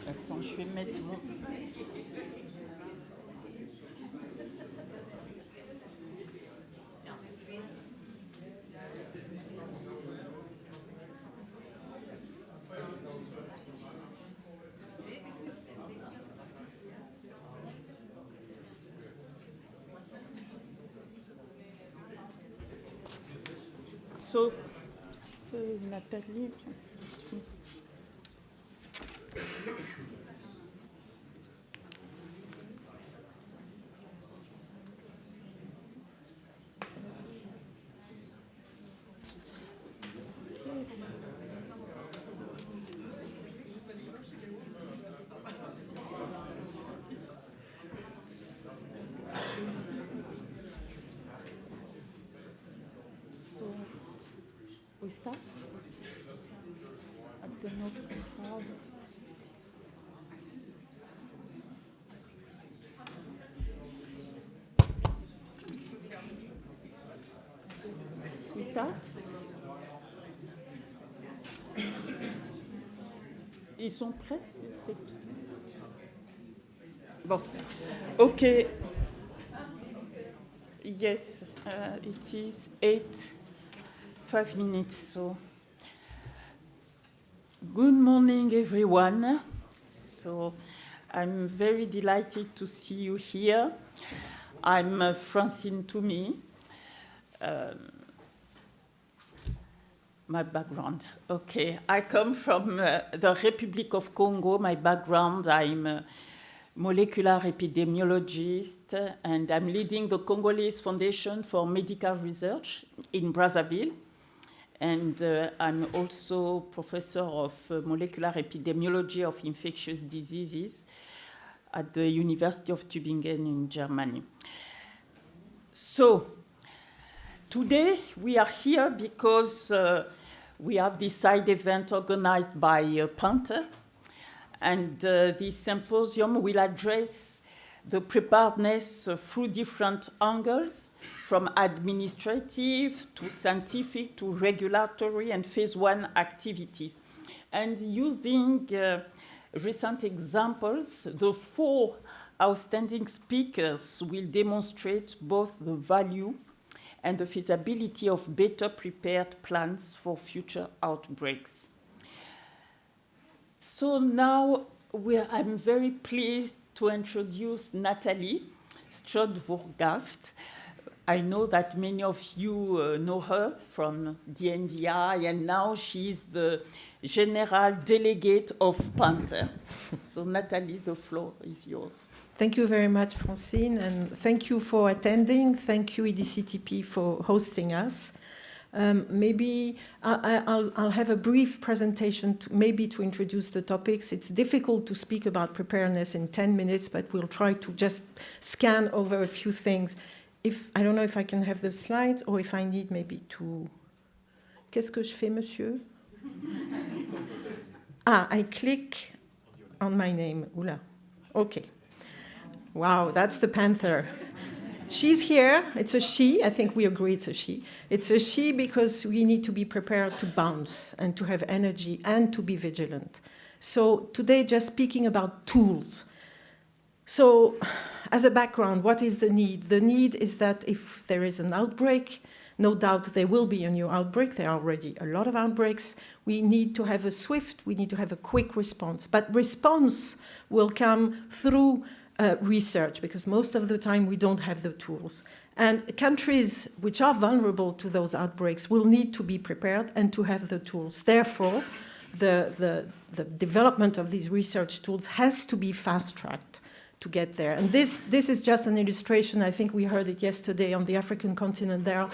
Attends, je vais mettre mon... So, Nathalie... So, we start? I don't know if we have... We start? Ils sont prêts? Bon. Okay. Yes, it is 5 minutes. So, good morning, everyone. So, I'm very delighted to see you here. I'm Francine Toumi. My background. Okay, I come from the Republic of Congo. My background, I'm a molecular epidemiologist, and I'm leading the Congolese Foundation for Medical Research in Brazzaville. And I'm also professor of molecular epidemiology of infectious diseases at the University of Tübingen in Germany. So, today we are here because we have this side event organized by Panther, and this symposium will address the preparedness through different angles, from administrative to scientific to regulatory and phase 1 activities. And using recent examples, the 4 outstanding speakers will demonstrate both the value and the feasibility of better prepared plans for future outbreaks. So now I'm very pleased to introduce Nathalie Stroud-Voorgaft, I know that many of you know her from DNDI, and now she's the General Delegate of Panther. So Nathalie, the floor is yours. Thank you very much, Francine, and thank you for attending. Thank you, EDCTP, for hosting us. Maybe I'll have a brief presentation maybe to introduce the topics. It's difficult to speak about preparedness in 10 minutes, but we'll try to just scan over a few things. I don't know if I can have the slides or if I need maybe to... Qu'est-ce que je fais, monsieur? I click on my name. Oula. Okay. Wow, that's the panther. She's here. It's a she. I think we agree it's a she. It's a she because we need to be prepared to bounce and to have energy and to be vigilant. So today, just speaking about tools. So as a background, what is the need? The need is that if there is an outbreak, no doubt there will be a new outbreak. There are already a lot of outbreaks. We need to have we need to have a quick response. But response will come through research, because most of the time we don't have the tools. And countries which are vulnerable to those outbreaks will need to be prepared and to have the tools. Therefore, the development of these research tools has to be fast-tracked to get there. And this is just an illustration. I think we heard it yesterday on the African continent. There are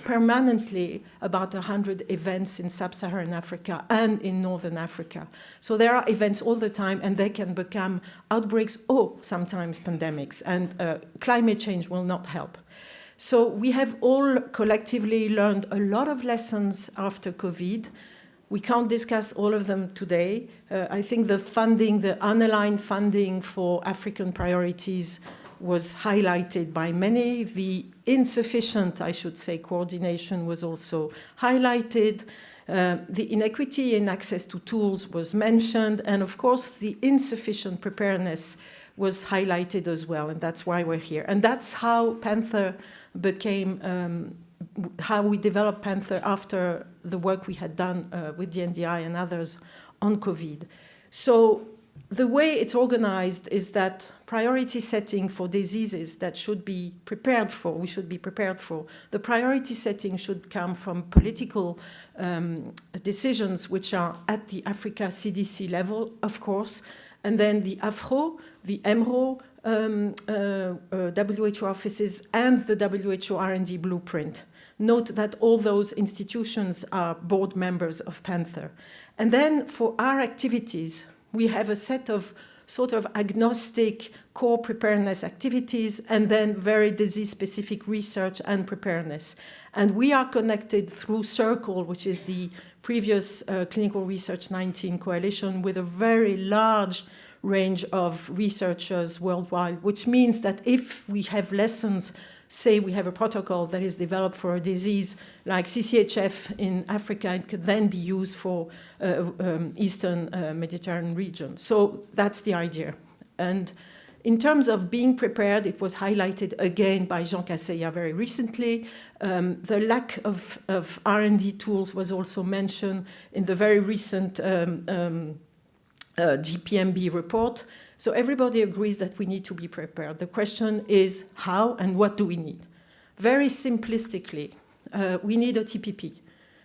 permanently about 100 events in sub-Saharan Africa and in Northern Africa. So there are events all the time, and they can become outbreaks or sometimes pandemics, and climate change will not help. So we have all collectively learned a lot of lessons after COVID. We can't discuss all of them today. I think the funding, the unaligned funding for African priorities was highlighted by many. The insufficient, I should say, coordination was also highlighted. The inequity in access to tools was mentioned. And of course, the insufficient preparedness was highlighted as well. And that's why we're here. And that's how Panther became how we developed Panther after the work we had done with the NDI and others on COVID. So the way it's organized is that priority setting for diseases that should be prepared for, we should be prepared for, the priority setting should come from political decisions which are at the Africa CDC level, of course, and then the AFRO, the EMRO, WHO offices, and the WHO R&D blueprint. Note that all those institutions are board members of Panther. And then for our activities, we have a set of sort of agnostic core preparedness activities and then very disease-specific research and preparedness. And we are connected through CIRCLE, which is the previous Clinical Research 19 coalition, with a very large range of researchers worldwide, which means that if we have lessons, say we have a protocol that is developed for a disease like CCHF in Africa, it could then be used for Eastern Mediterranean region. So that's the idea. And in terms of being prepared, it was highlighted again by Jean Casseya very recently. The lack of R&D tools was also mentioned in the very recent GPMB report. So everybody agrees that we need to be prepared. The question is how and what do we need? Very simplistically, we need a TPP.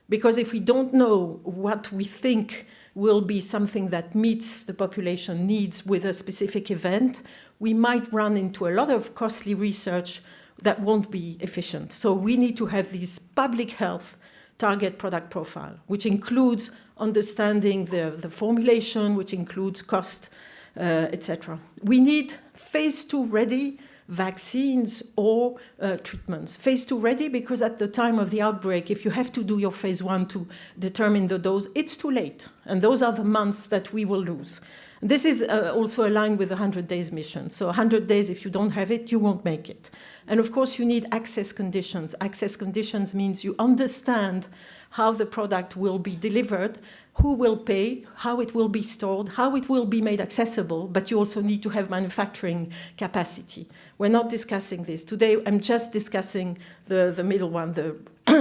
Because if we don't know what we think will be something that meets the population needs with a specific event, we might run into a lot of costly research that won't be efficient. So we need to have this public health target product profile, which includes understanding the formulation, which includes cost, etc. We need phase 2 ready vaccines or treatments. Phase 2 ready because at the time of the outbreak, if you have to do your phase 1 to determine the dose, it's too late. And those are the months that we will lose. This is also aligned with the 100 days mission. So 100 days, if you don't have it, you won't make it. And of course, you need access conditions. Access conditions means you understand how the product will be delivered, who will pay, how it will be stored, how it will be made accessible, but you also need to have manufacturing capacity. We're not discussing this. Today, I'm just discussing the middle one, the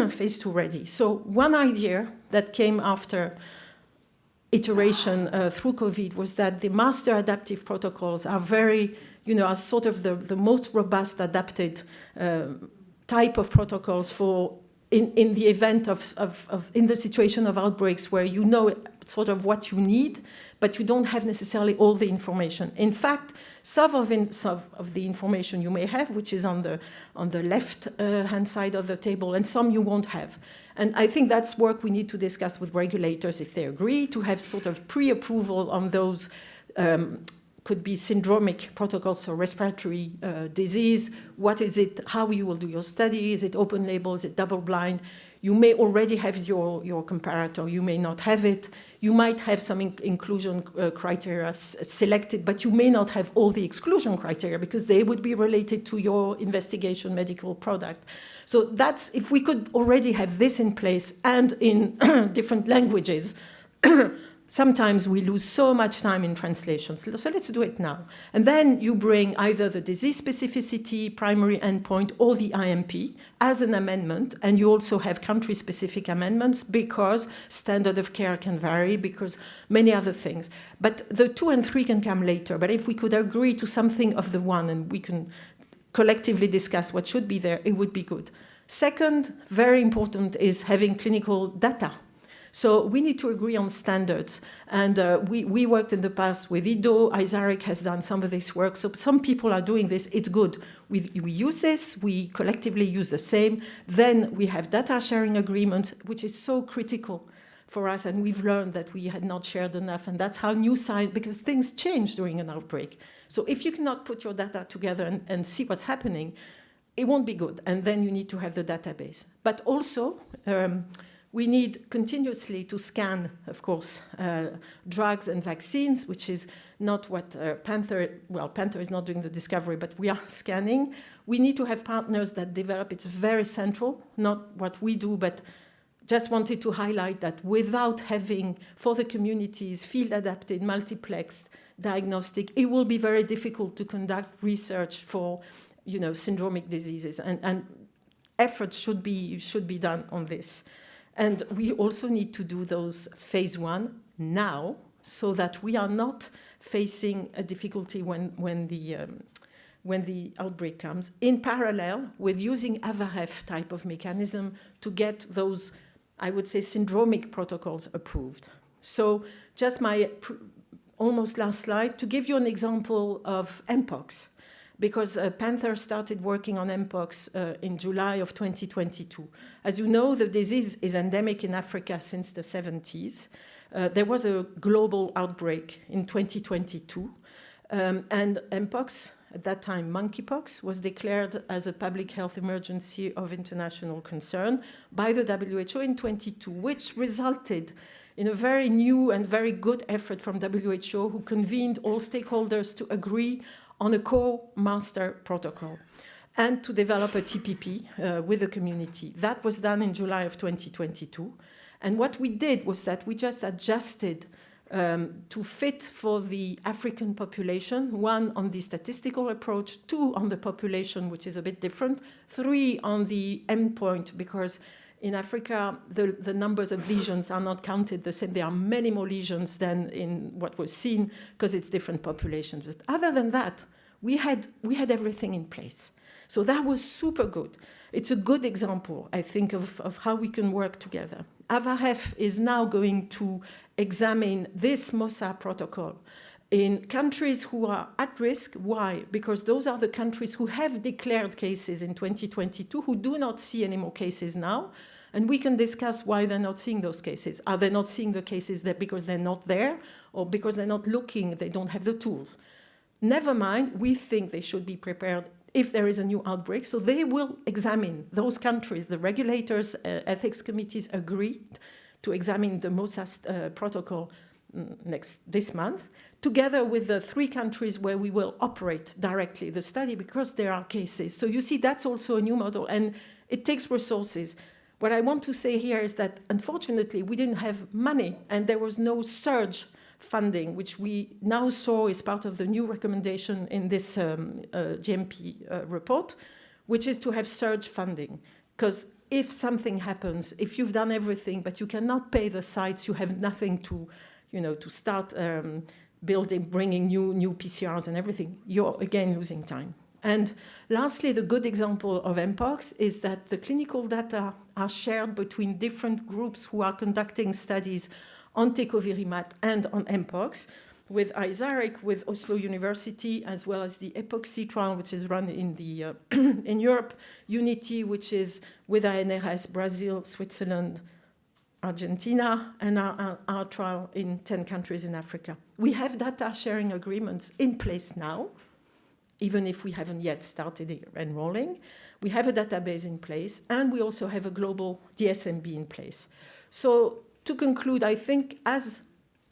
phase 2 ready. So one idea that came after iteration through COVID was that the master adaptive protocols are very, are sort of the most robust adapted type of protocols for in the event in the situation of outbreaks where you know sort of what you need, but you don't have necessarily all the information. In fact, some of the information you may have, which is on the left hand side of the table, and some you won't have. And I think that's work we need to discuss with regulators if they agree, to have sort of pre-approval on those could be syndromic protocols, so respiratory disease. What is it? How you will do your study? Is it open label? Is it double blind? You may already have your comparator. You may not have it. You might have some inclusion criteria selected, but you may not have all the exclusion criteria because they would be related to your investigation medical product. So that's, if we could already have this in place and in different languages, sometimes we lose so much time in translations. So let's do it now. And then you bring either the disease specificity, primary endpoint, or the IMP as an amendment. And you also have country-specific amendments because standard of care can vary, because many other things. But the 2 and 3 can come later. But if we could agree to something of the 1 and we can collectively discuss what should be there, it would be good. Second, very important, is having clinical data. So we need to agree on standards. And we worked in the past with IDO. Isaric has done some of this work. So some people are doing this. It's good. We use this. We collectively use the same. Then we have data sharing agreements, which is so critical for us. And we've learned that we had not shared enough. And that's how new science, because things change during an outbreak. So if you cannot put your data together and see what's happening, it won't be good. And then you need to have the database. But also, we need continuously to scan, of course, drugs and vaccines, which is not what Panther is not doing the discovery, but we are scanning. We need to have partners that develop. It's very central, not what we do, but just wanted to highlight that without having, for the communities, field-adapted, multiplexed diagnostic, it will be very difficult to conduct research for, syndromic diseases. And efforts should be done on this. And we also need to do those phase 1 now, so that we are not facing a difficulty when the outbreak comes, in parallel with using AVAREF type of mechanism to get those, I would say, syndromic protocols approved. So just my almost last slide, to give you an example of Mpox, because Panther started working on Mpox in July of 2022. As you know, the disease is endemic in Africa since the 70s. There was a global outbreak in 2022. And Mpox, at that time monkeypox, was declared as a public health emergency of international concern by the WHO in 22, which resulted in a very new and very good effort from WHO, who convened all stakeholders to agree on a co-master protocol and to develop a TPP with the community. That was done in July of 2022. And what we did was that we just adjusted to fit for the African population, 1 on the statistical approach, 2 on the population, which is a bit different, 3 on the endpoint, because in Africa, the numbers of lesions are not counted the same. There are many more lesions than in what was seen because it's different populations. But other than that, we had everything in place. So that was super good. It's a good example, I think, of how we can work together. AVAREF is now going to examine this MOSA protocol in countries who are at risk. Why? Because those are the countries who have declared cases in 2022, who do not see any more cases now. And we can discuss why they're not seeing those cases. Are they not seeing the cases there because they're not there, or because they're not looking, they don't have the tools? Never mind, we think they should be prepared if there is a new outbreak. So they will examine those countries. The regulators, ethics committees agreed to examine the MOSA protocol this month, together with the 3 countries where we will operate directly the study because there are cases. So you see, that's also a new model, and it takes resources. What I want to say here is that, unfortunately, we didn't have money, and there was no surge funding, which we now saw is part of the new recommendation in this GMP report, which is to have surge funding. Because if something happens, if you've done everything, but you cannot pay the sites, you have nothing to start bringing new PCRs and everything, you're again losing time. And lastly, the good example of Mpox is that the clinical data are shared between different groups who are conducting studies on tecovirimat and on Mpox, with ISARIC, with Oslo University, as well as the epoxy trial, which is run in the in Europe, Unity, which is with ANRS, Brazil, Switzerland, Argentina, and our trial in 10 countries in Africa. We have data sharing agreements in place now, even if we haven't yet started enrolling. We have a database in place, and we also have a global DSMB in place. So to conclude, I think as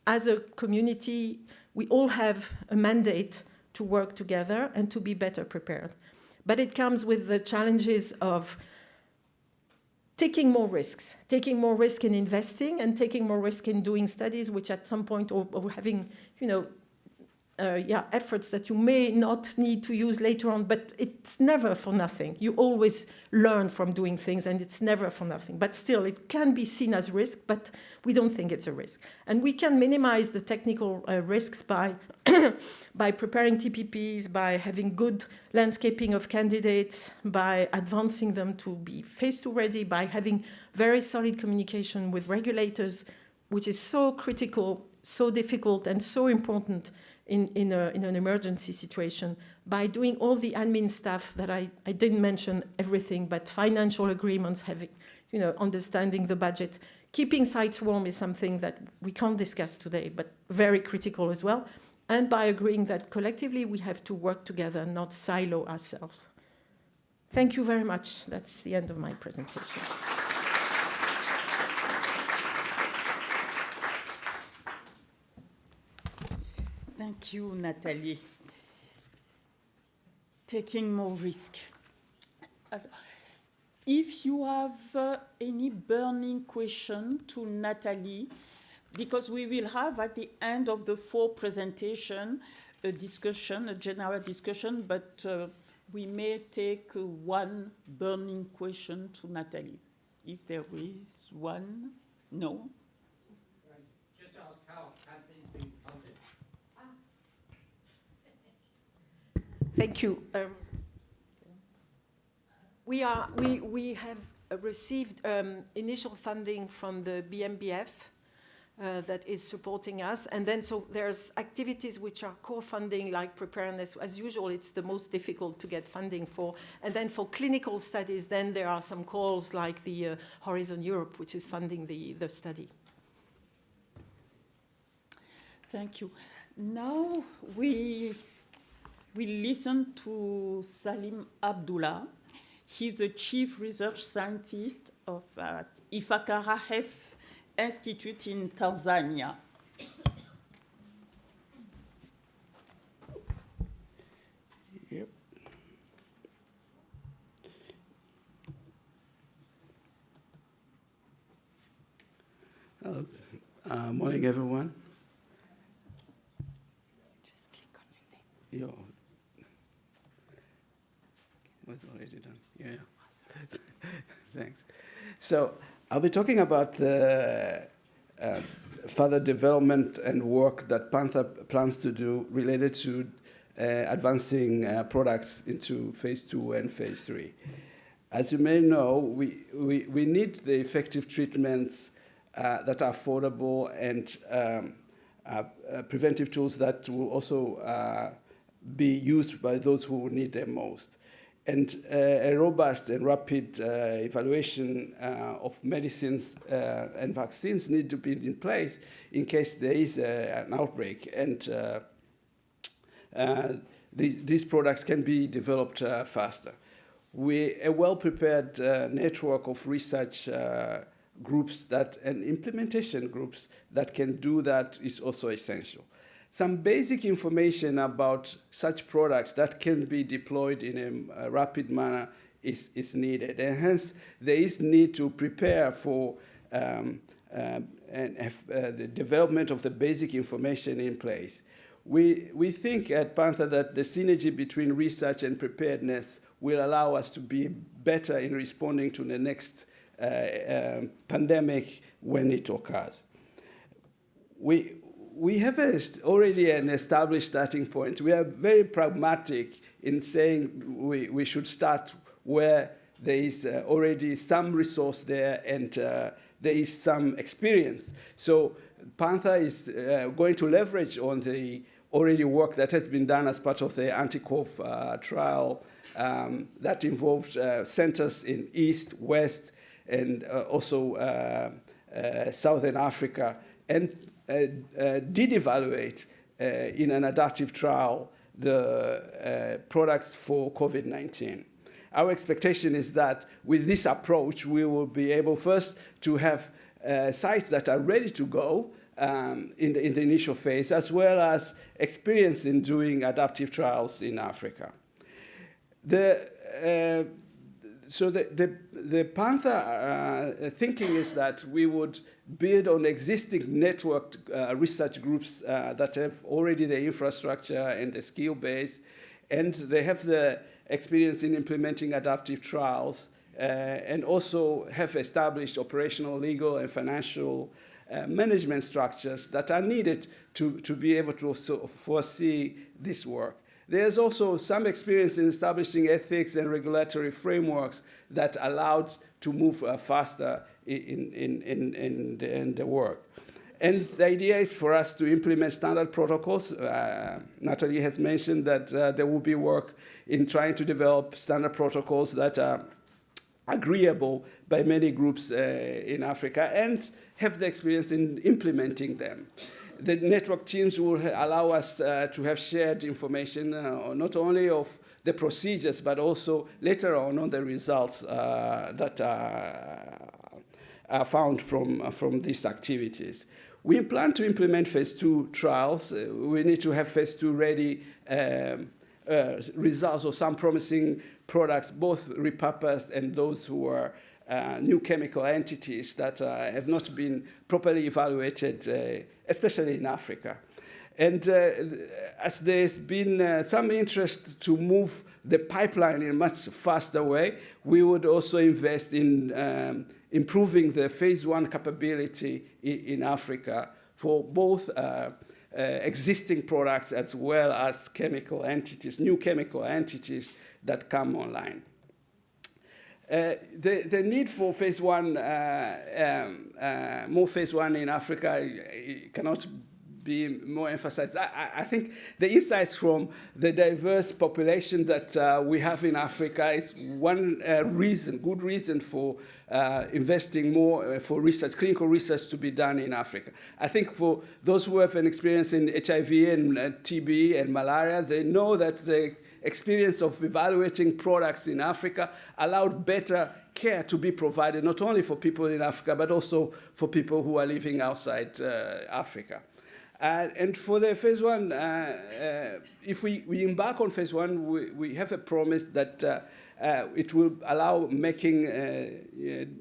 a community, we all have a mandate to work together and to be better prepared. But it comes with the challenges of taking more risk in investing and taking more risk in doing studies, which at some point, or having, efforts that you may not need to use later on, but it's never for nothing. You always learn from doing things, and it's never for nothing. But still, it can be seen as risk, but we don't think it's a risk. And we can minimize the technical risks by, by preparing TPPs, by having good landscaping of candidates, by advancing them to be phase 2 ready, by having very solid communication with regulators, which is so critical, so difficult, and so important in an emergency situation, by doing all the admin stuff that I didn't mention everything, but financial agreements, having, understanding the budget. Keeping sites warm is something that we can't discuss today, but very critical as well. And by agreeing that collectively we have to work together, not silo ourselves. Thank you very much. That's the end of my presentation. Thank you, Nathalie. Taking more risk. If you have any burning question to Nathalie, because we will have at the end of the 4 presentation a discussion, a general discussion, but we may take one burning question to Nathalie. If there is one, no? Just ask how can things be funded? Thank you. We have received initial funding from the BMBF that is supporting us, and then so there's activities which are co-funding, like preparedness. As usual, it's the most difficult to get funding for. And then for clinical studies, then there are some calls like the Horizon Europe, which is funding the study. Thank you. Now we listen to Salim Abdullah. He's the Chief Research Scientist of Ifakara Health Institute in Tanzania. Yep. Morning, everyone. Just click on your name. Yo. Was already done. Yeah. Thanks. So I'll be talking about further development and work that Panther plans to do related to advancing products into phase 2 and phase 3. As you may know, we need the effective treatments that are affordable and preventive tools that will also be used by those who need them most. And a robust and rapid evaluation of medicines and vaccines need to be in place in case there is an outbreak. And these products can be developed faster. A well-prepared network of research groups and implementation groups that can do that is also essential. Some basic information about such products that can be deployed in a rapid manner is needed. And hence, there is need to prepare for the development of the basic information in place. We think at Panther that the synergy between research and preparedness will allow us to be better in responding to the next pandemic when it occurs. We have already an established starting point. We are very pragmatic in saying we should start where there is already some resource there and there is some experience. So Panther is going to leverage on the already work that has been done as part of the anti-COV trial that involved centers in East, West, and also Southern Africa, and did evaluate in an adaptive trial the products for COVID-19. Our expectation is that with this approach, we will be able first to have sites that are ready to go in the initial phase, as well as experience in doing adaptive trials in Africa. So the Panther thinking is that we would build on existing networked research groups that have already the infrastructure and the skill base, and they have the experience in implementing adaptive trials, and also have established operational, legal, and financial management structures that are needed to be able to foresee this work. There's also some experience in establishing ethics and regulatory frameworks that allowed to move faster in the work. And the idea is for us to implement standard protocols. Natalie has mentioned that there will be work in trying to develop standard protocols that are agreeable by many groups in Africa and have the experience in implementing them. The network teams will allow us to have shared information not only of the procedures, but also later on the results that are found from these activities. We plan to implement phase 2 trials. We need to have phase 2 ready results of some promising products, both repurposed and those who are new chemical entities that have not been properly evaluated, especially in Africa. And as there's been some interest to move the pipeline in a much faster way, we would also invest in improving the phase 1 capability in Africa for both existing products as well as chemical entities, new chemical entities that come online. The need for phase 1, more phase 1 in Africa cannot be more emphasized. I think the insights from the diverse population that we have in Africa is one good reason for investing more for research, clinical research to be done in Africa. I think for those who have an experience in HIV and TB and malaria, they know that the experience of evaluating products in Africa allowed better care to be provided, not only for people in Africa, but also for people who are living outside Africa. And for the phase 1, if we embark on phase 1, we have a promise that it will allow making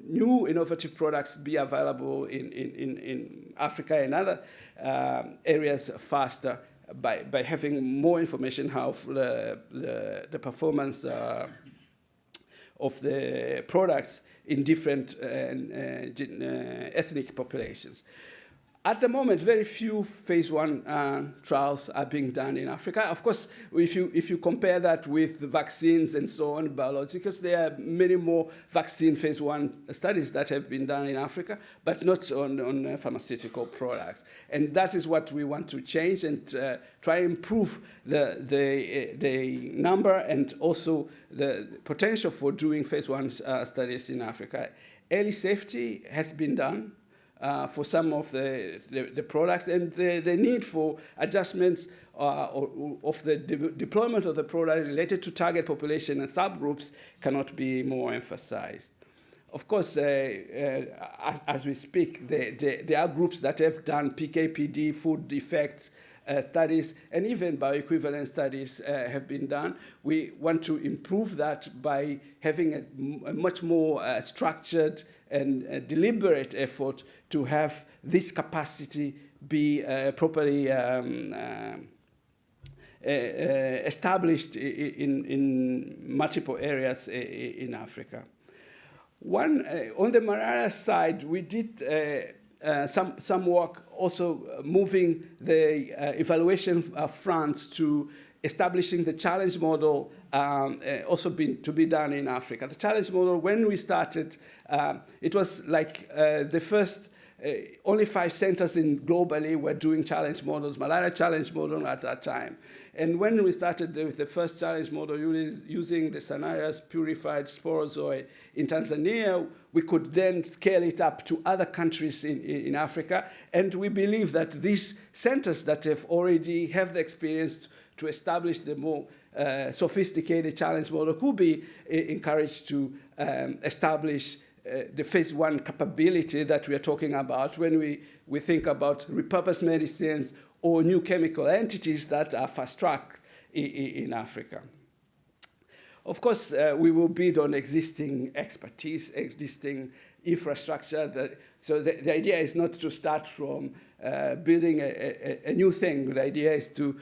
new innovative products be available in Africa and other areas faster by having more information how the performance of the products in different ethnic populations. At the moment, very few phase 1 trials are being done in Africa. Of course, if you compare that with the vaccines and so on, biologicals, there are many more vaccine phase 1 studies that have been done in Africa, but not on pharmaceutical products. And that is what we want to change and try and improve the number and also the potential for doing phase 1 studies in Africa. Early safety has been done for some of the products, and the need for adjustments of the deployment of the product related to target population and subgroups cannot be more emphasized. Of course, as we speak, there are groups that have done PK/PD, food effects studies, and even bioequivalent studies have been done. We want to improve that by having a much more structured and deliberate effort to have this capacity be properly established in multiple areas in Africa. On the malaria side, we did some work also moving the evaluation fronts to establishing the challenge model also to be done in Africa. The challenge model, when we started, it was like the first, only 5 centers globally were doing challenge models, malaria challenge model at that time. And when we started with the first challenge model using the Sanaria's purified sporozoid in Tanzania, we could then scale it up to other countries in Africa. And we believe that these centers that already have the experience to establish the more sophisticated challenge model could be encouraged to establish the phase 1 capability that we are talking about when we think about repurposed medicines or new chemical entities that are fast-tracked in Africa. Of course, we will build on existing expertise, existing infrastructure. So the idea is not to start from building a new thing. The idea is to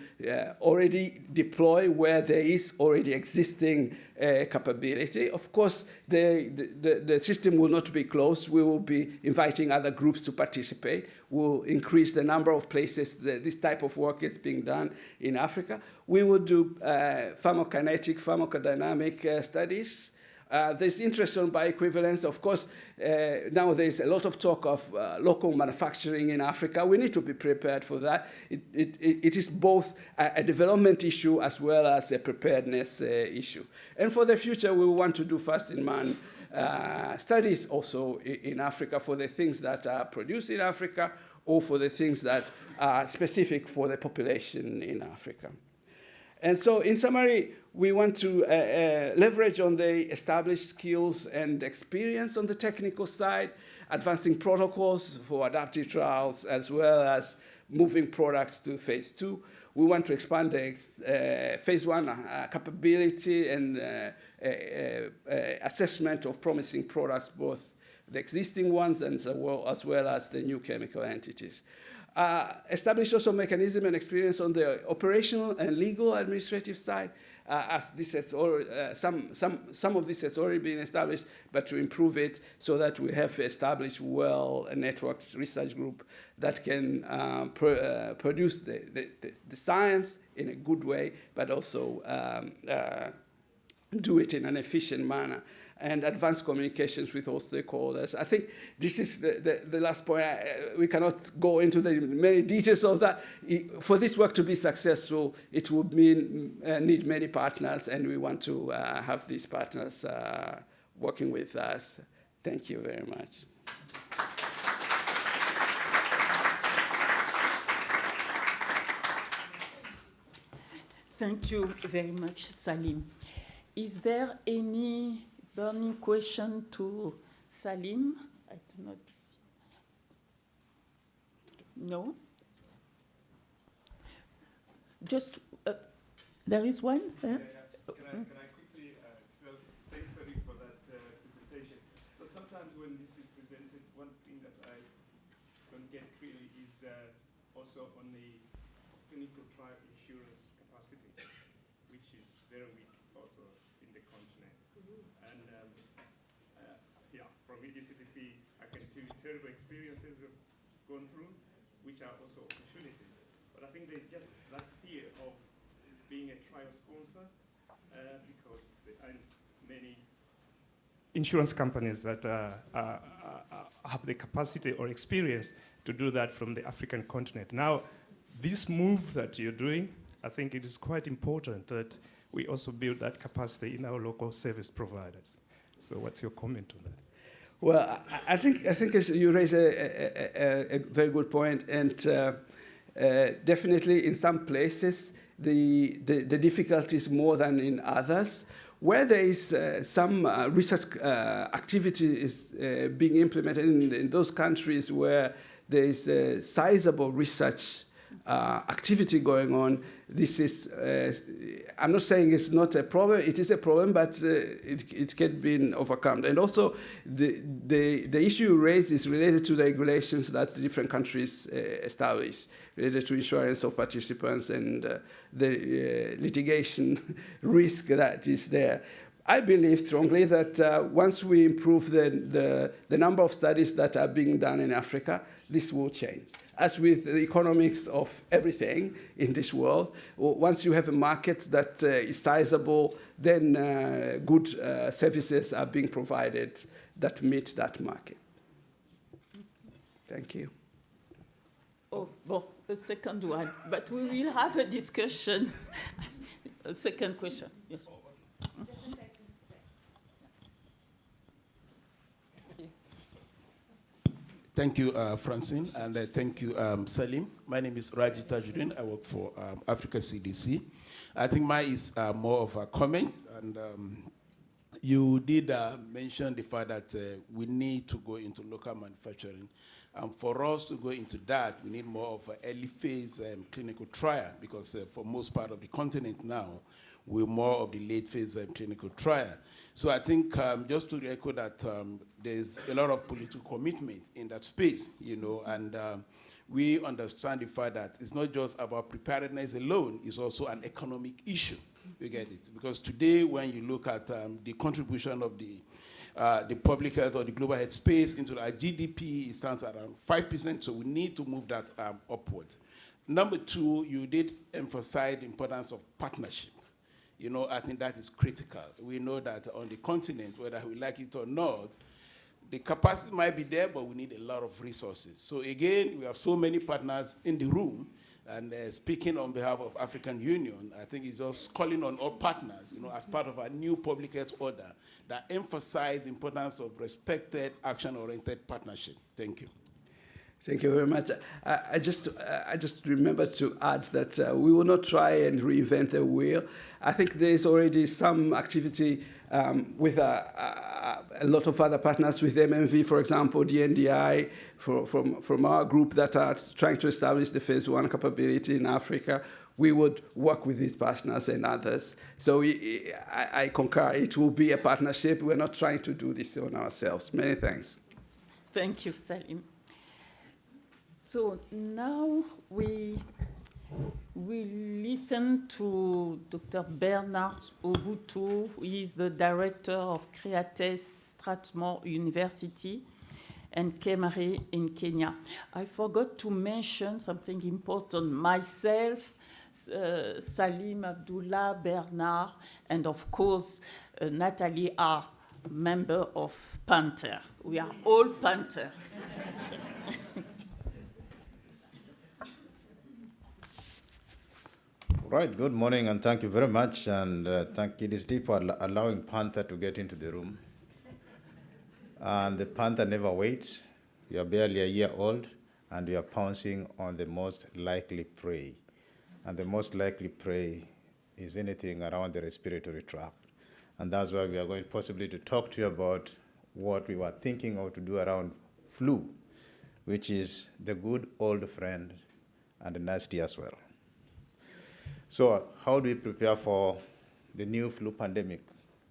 already deploy where there is already existing capability. Of course, the system will not be closed. We will be inviting other groups to participate. We'll increase the number of places that this type of work is being done in Africa. We will do pharmacokinetic, pharmacodynamic studies. There's interest on bioequivalence. Of course, now there's a lot of talk of local manufacturing in Africa. We need to be prepared for that. It is both a development issue as well as a preparedness issue. And for the future, we want to do first-in-man studies also in Africa for the things that are produced in Africa or for the things that are specific for the population in Africa. And so, in summary, we want to leverage on the established skills and experience on the technical side, advancing protocols for adaptive trials, as well as moving products to phase 2. We want to expand the phase 1 capability and assessment of promising products, both the existing ones and as well as the new chemical entities. Establish also mechanism and experience on the operational and legal administrative side, as this has some of this has already been established, but to improve it so that we have established a networked research group that can produce the science in a good way, but also do it in an efficient manner, and advanced communications with all stakeholders. I think this is the last point. We cannot go into the many details of that. For this work to be successful, it would need many partners, and we want to have these partners working with us. Thank you very much. Thank you very much, Salim. Is there any burning question to Salim? I do not see. No? Just, there is one? Can I quickly, thanks, Salim, for that presentation. So sometimes when this is presented, one thing that I don't get clearly is also on the clinical trial insurance capacity, which is very weak also in the continent. And from EDCTP, I can tell you terrible experiences we've gone through, which are also opportunities. But I think there's just that fear of being a trial sponsor because there aren't many insurance companies that have the capacity or experience to do that from the African continent. Now, this move that you're doing, I think it is quite important that we also build that capacity in our local service providers. So what's your comment on that? Well, I think you raise a very good point, and definitely in some places the difficulty is more than in others. Where there is some research activity is being implemented in those countries where there is sizable research activity going on, this is, I'm not saying it's not a problem, it is a problem, but it can be overcome. And also, the issue raised is related to the regulations that different countries establish, related to insurance of participants and the litigation risk that is there. I believe strongly that once we improve the number of studies that are being done in Africa, this will change. As with the economics of everything in this world, once you have a market that is sizable, then good services are being provided that meet that market. Thank you. Oh, well, a second one, but we will have a discussion. A second question, yes. Thank you, Francine, and thank you, Salim. My name is Raji Tajuddin. I work for Africa CDC. I think mine is more of a comment, and you did mention the fact that we need to go into local manufacturing. For us to go into that, we need more of an early phase clinical trial, because for most part of the continent now, we're more of the late phase clinical trial. So I think just to record that there's a lot of political commitment in that space, you know, and we understand the fact that it's not just about preparedness alone, it's also an economic issue. You get it? Because today, when you look at the contribution of the public health or the global health space into our GDP, it stands at around 5%, so we need to move that upwards. Number two, you did emphasize the importance of partnership. You know, I think that is critical. We know that on the continent, whether we like it or not, the capacity might be there, but we need a lot of resources. So again, we have so many partners in the room, and speaking on behalf of African Union, I think it's just calling on all partners, you know, as part of our new public health order that emphasize the importance of respected, action-oriented partnership. Thank you. Thank you very much. I just remember to add that we will not try and reinvent the wheel. I think there is already some activity with a lot of other partners, with MMV, for example, DNDi, from our group that are trying to establish the phase 1 capability in Africa. We would work with these partners and others. So I concur, it will be a partnership. We're not trying to do this on ourselves. Many thanks. Thank you, Salim. So now we will listen to Dr. Bernard Ogutu, who is the director of Creates Strathmore University and Kemari in Kenya. I forgot to mention something important. Myself, Salim, Abdullah, Bernard, and of course, Nathalie are member of Panther. We are all Panther. Right, good morning and thank you very much, and thank EDCTP for allowing Panther to get into the room. And the Panther never waits. We are barely a year old and we are pouncing on the most likely prey. And the most likely prey is anything around the respiratory tract. And that's why we are going possibly to talk to you about what we were thinking of to do around flu, which is the good old friend and the nasty as well. So how do we prepare for the new flu pandemic?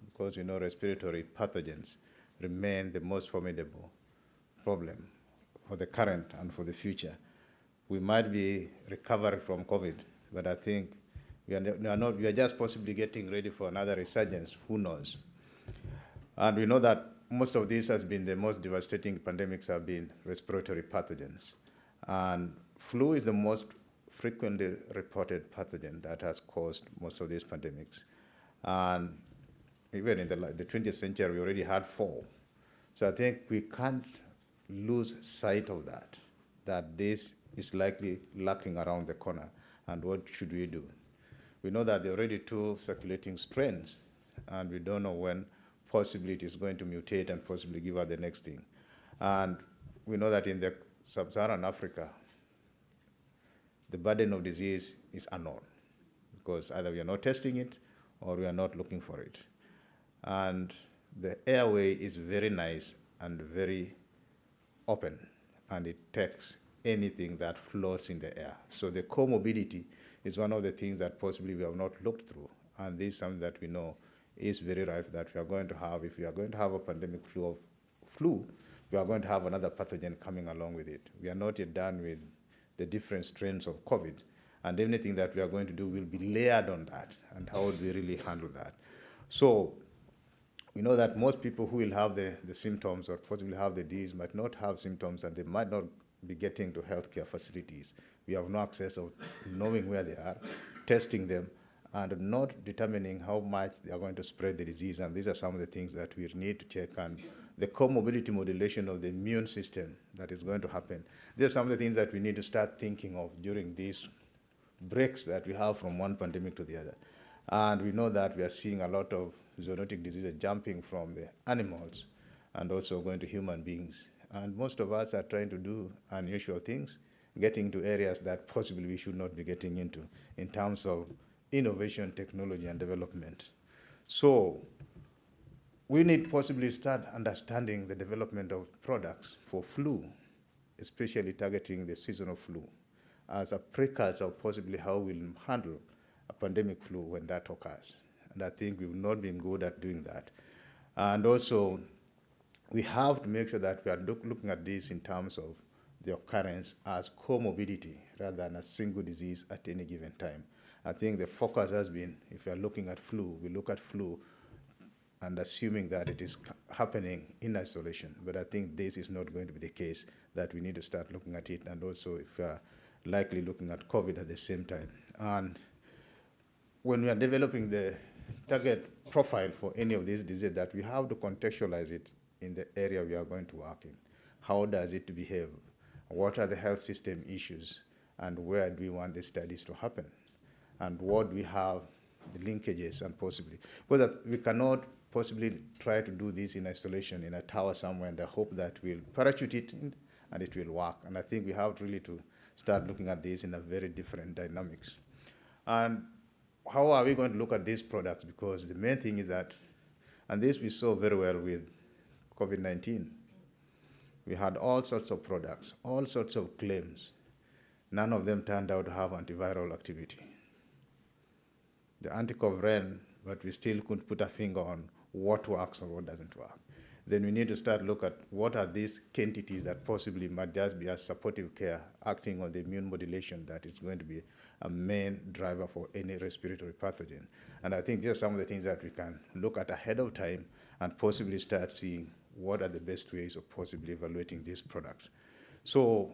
Because we know respiratory pathogens remain the most formidable problem for the current and for the future. We might be recovering from COVID, but I think we are just possibly getting ready for another resurgence, who knows? And we know that most of this has been the most devastating pandemics have been respiratory pathogens. And flu is the most frequently reported pathogen that has caused most of these pandemics. And even in the 20th century, we already had 4. So I think we can't lose sight of that this is likely lurking around the corner. And what should we do? We know that there are already 2 circulating strains, and we don't know when possibly it is going to mutate and possibly give us the next thing. And we know that in the sub-Saharan Africa, the burden of disease is unknown, because either we are not testing it or we are not looking for it. And the airway is very nice and very open, and it takes anything that floats in the air. So the comorbidity is one of the things that possibly we have not looked through, and this is something that we know is very rife that we are going to have. If we are going to have a pandemic flu, we are going to have another pathogen coming along with it. We are not yet done with the different strains of COVID, and anything that we are going to do will be layered on that, and how would we really handle that? So we know that most people who will have the symptoms or possibly have the disease might not have symptoms, and they might not be getting to healthcare facilities. We have no access of knowing where they are, testing them, and not determining how much they are going to spread the disease. And these are some of the things that we need to check. And the comorbidity modulation of the immune system that is going to happen. These are some of the things that we need to start thinking of during these breaks that we have from one pandemic to the other. And we know that we are seeing a lot of zoonotic diseases jumping from the animals and also going to human beings. And most of us are trying to do unusual things, getting to areas that possibly we should not be getting into in terms of innovation, technology, and development. So we need possibly start understanding the development of products for flu, especially targeting the seasonal flu, as a precursor of possibly how we'll handle a pandemic flu when that occurs. And I think we've not been good at doing that. And also, we have to make sure that we are looking at this in terms of the occurrence as comorbidity rather than a single disease at any given time. I think the focus has been, if we are looking at flu, we look at flu and assuming that it is happening in isolation. But I think this is not going to be the case, that we need to start looking at it, and also if we are likely looking at COVID at the same time. And when we are developing the target profile for any of these diseases, that we have to contextualize it in the area we are going to work in. How does it behave? What are the health system issues? And where do we want the studies to happen? And what do we have, the linkages and possibly. But that we cannot possibly try to do this in isolation in a tower somewhere and hope that we'll parachute it in and it will work. And I think we have really to start looking at this in a very different dynamics. And how are we going to look at these products? Because the main thing is that, and this we saw very well with COVID-19, we had all sorts of products, all sorts of claims. None of them turned out to have antiviral activity. The anti-COVID ran, but we still couldn't put a finger on what works or what doesn't work. Then we need to start look at what are these entities that possibly might just be as supportive care acting on the immune modulation that is going to be a main driver for any respiratory pathogen. And I think these are some of the things that we can look at ahead of time and possibly start seeing what are the best ways of possibly evaluating these products. So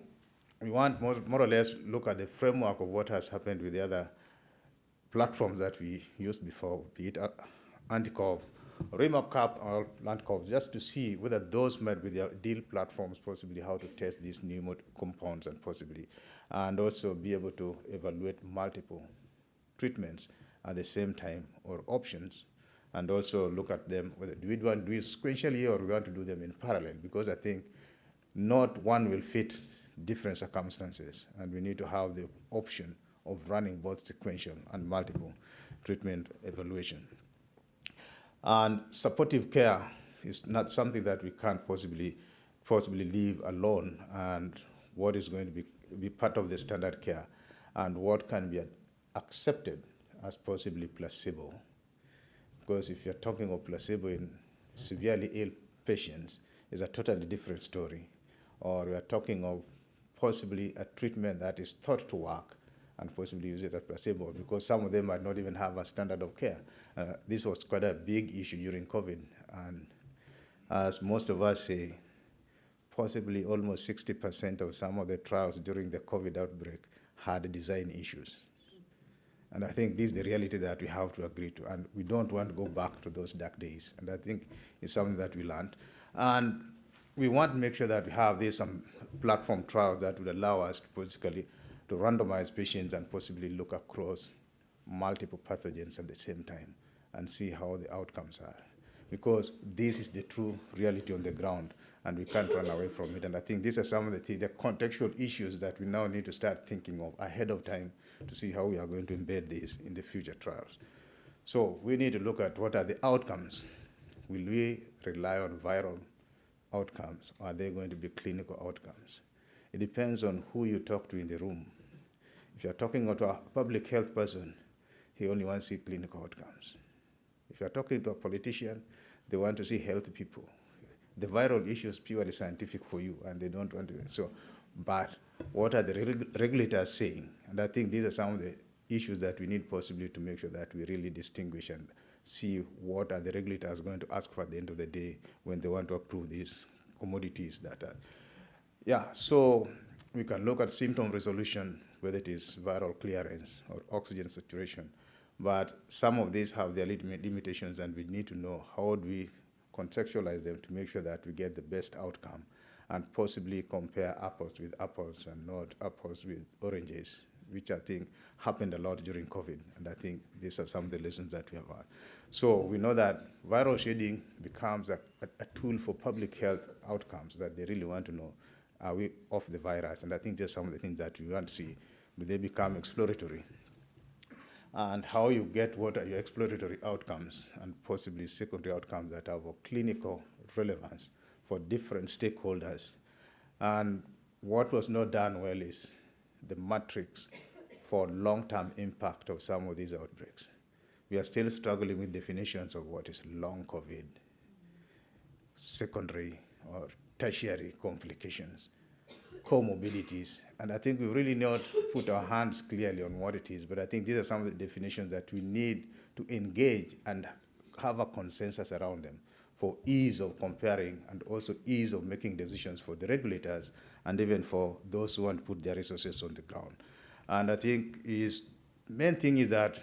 we want more or less look at the framework of what has happened with the other platforms that we used before, be it anti-COV, REMAP-CAP or LANT-COV, just to see whether those might be the ideal platforms, possibly how to test these new compounds and possibly, and also be able to evaluate multiple treatments at the same time or options, and also look at them, whether do we want to do it sequentially or we want to do them in parallel, because I think not one will fit different circumstances, and we need to have the option of running both sequential and multiple treatment evaluation. And supportive care is not something that we can't possibly leave alone, and what is going to be part of the standard care, and what can be accepted as possibly placebo. Because if you're talking of placebo in severely ill patients, it's a totally different story. Or we are talking of possibly a treatment that is thought to work and possibly use it as placebo, because some of them might not even have a standard of care. This was quite a big issue during COVID, and as most of us say, possibly almost 60% of some of the trials during the COVID outbreak had design issues. And I think this is the reality that we have to agree to, and we don't want to go back to those dark days, and I think it's something that we learned. And we want to make sure that we have some platform trials that would allow us to basically to randomize patients and possibly look across multiple pathogens at the same time and see how the outcomes are. Because this is the true reality on the ground, and we can't run away from it. And I think these are some of the contextual issues that we now need to start thinking of ahead of time to see how we are going to embed this in the future trials. So we need to look at what are the outcomes. Will we rely on viral outcomes, or are they going to be clinical outcomes? It depends on who you talk to in the room. If you're talking to a public health person, he only wants to see clinical outcomes. If you're talking to a politician, they want to see healthy people. The viral issue is purely scientific for you, and they don't want to. So, but what are the regulators saying? And I think these are some of the issues that we need possibly to make sure that we really distinguish and see what are the regulators going to ask for at the end of the day when they want to approve these commodities that are. Yeah, so we can look at symptom resolution, whether it is viral clearance or oxygen saturation. But some of these have their limitations, and we need to know how do we contextualize them to make sure that we get the best outcome and possibly compare apples with apples and not apples with oranges, which I think happened a lot during COVID. And I think these are some of the lessons that we have had. So we know that viral shedding becomes a tool for public health outcomes that they really want to know, are we off the virus? And I think just some of the things that we want to see, but they become exploratory. And how you get what are your exploratory outcomes and possibly secondary outcomes that have a clinical relevance for different stakeholders. And what was not done well is the matrix for long-term impact of some of these outbreaks. We are still struggling with definitions of what is long COVID, secondary or tertiary complications, comorbidities, and I think we really not put our hands clearly on what it is, but I think these are some of the definitions that we need to engage and have a consensus around them for ease of comparing and also ease of making decisions for the regulators and even for those who want to put their resources on the ground. And I think main thing is that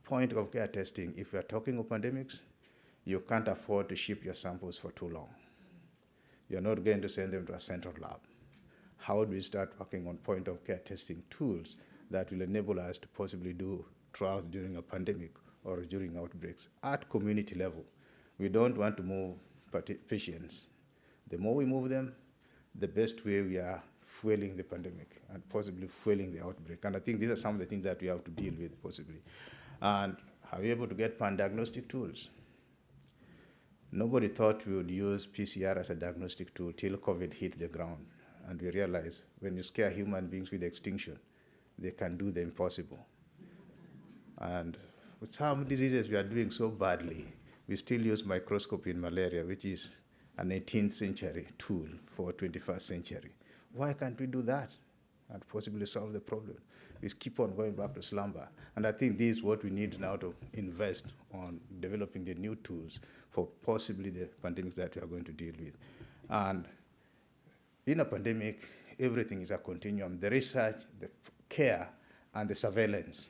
point of care testing, if we are talking of pandemics, you can't afford to ship your samples for too long. You're not going to send them to a central lab. How do we start working on point of care testing tools that will enable us to possibly do trials during a pandemic or during outbreaks at community level? We don't want to move patients. The more we move them, the best way we are fueling the pandemic and possibly fueling the outbreak. And I think these are some of the things that we have to deal with possibly. And are we able to get pan-diagnostic tools? Nobody thought we would use PCR as a diagnostic tool till COVID hit the ground. And we realized when you scare human beings with extinction, they can do the impossible. And with some diseases we are doing so badly, we still use microscopy in malaria, which is an 18th century tool for 21st century. Why can't we do that and possibly solve the problem? We keep on going back to slumber. And I think this is what we need now to invest on developing the new tools for possibly the pandemics that we are going to deal with. And in a pandemic, everything is a continuum. The research, the care, and the surveillance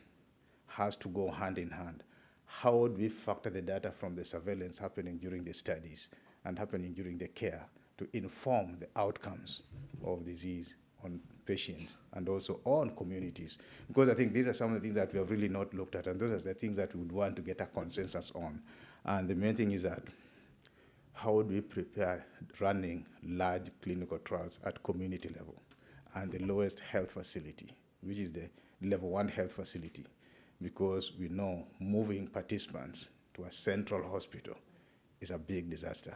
has to go hand in hand. How would we factor the data from the surveillance happening during the studies and happening during the care to inform the outcomes of disease on patients and also on communities? Because I think these are some of the things that we have really not looked at, and those are the things that we would want to get a consensus on. And the main thing is that how would we prepare running large clinical trials at community level and the lowest health facility, which is the level 1 health facility, because we know moving participants to a central hospital is a big disaster.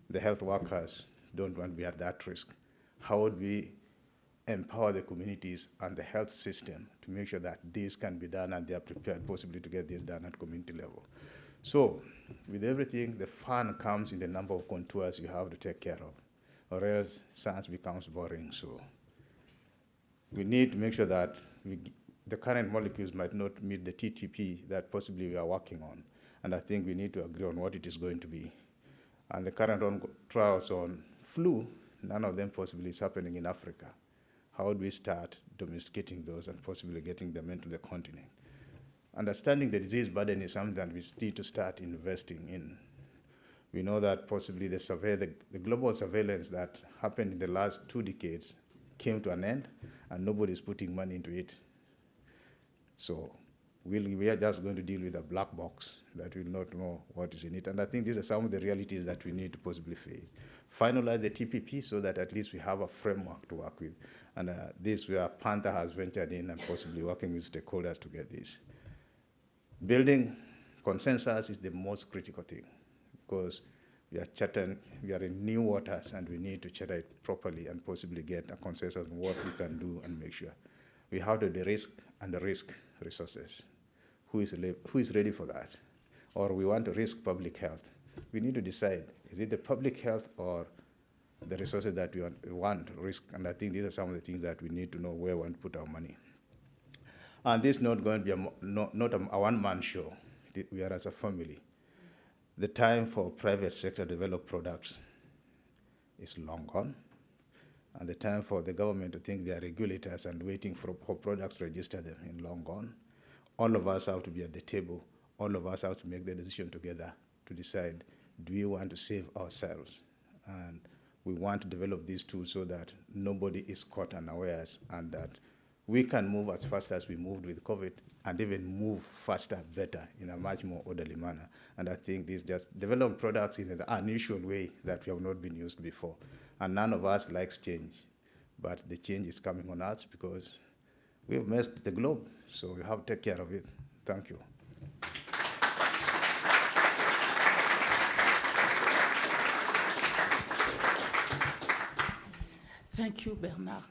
The health workers don't want to be at that risk. How would we empower the communities and the health system to make sure that this can be done and they are prepared possibly to get this done at community level? So with everything, the fun comes in the number of contours you have to take care of, or else science becomes boring. So we need to make sure that the current molecules might not meet the TTP that possibly we are working on. And I think we need to agree on what it is going to be. And the current trials on flu, none of them possibly is happening in Africa. How do we start domesticating those and possibly getting them into the continent? Understanding the disease burden is something that we need to start investing in. We know that possibly the global surveillance that happened in the last 2 decades came to an end, and nobody is putting money into it. So we are just going to deal with a black box that will not know what is in it. And I think these are some of the realities that we need to possibly face. Finalize the TPP so that at least we have a framework to work with. And this where Panther has ventured in and possibly working with stakeholders to get this. Building consensus is the most critical thing, because we are in new waters and we need to chatter it properly and possibly get a consensus on what we can do and make sure. We have to de-risk and risk resources. Who is ready for that? Or we want to risk public health. We need to decide, is it the public health or the resources that we want to risk? And I think these are some of the things that we need to know where we want to put our money. And this is not going to be not a one-man show. we are as a family. The time for private sector to develop products is long gone. And the time for the government to think they are regulators and waiting for products to register them is long gone. All of us have to be at the table. All of us have to make the decision together to decide, do we want to save ourselves? And we want to develop these tools so that nobody is caught unawares and that we can move as fast as we moved with COVID and even move faster, better, in a much more orderly manner. And I think this just develop products in an unusual way that we have not been used before. And none of us likes change, but the change is coming on us because we have messed the globe, so we have to take care of it. Thank you. Thank you, Bernard.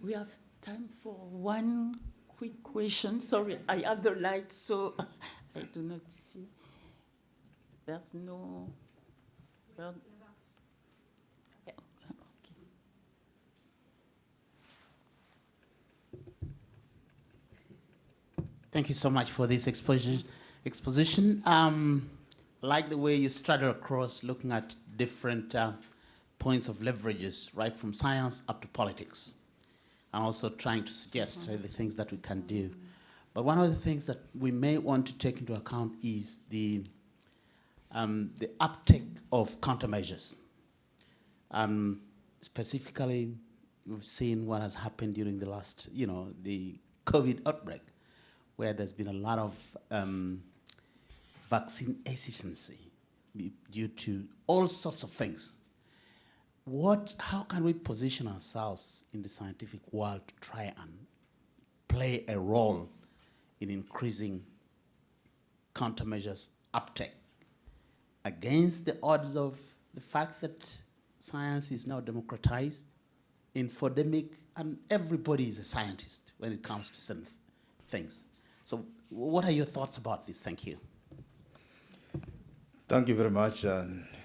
We have time for one quick question. Sorry, I have the light, so I do not see. There's no... Okay. Thank you so much for this exposition. Like the way you straddle across looking at different points of leverages, right from science up to politics, and also trying to suggest the things that we can do. But one of the things that we may want to take into account is the uptake of countermeasures. Specifically, we've seen what has happened during the last, the COVID outbreak, where there's been a lot of vaccine hesitancy due to all sorts of things. How can we position ourselves in the scientific world to try and play a role in increasing countermeasures uptake against the odds of the fact that science is now democratized, infodemic, and everybody is a scientist when it comes to certain things? So what are your thoughts about this? Thank you. Thank you very much.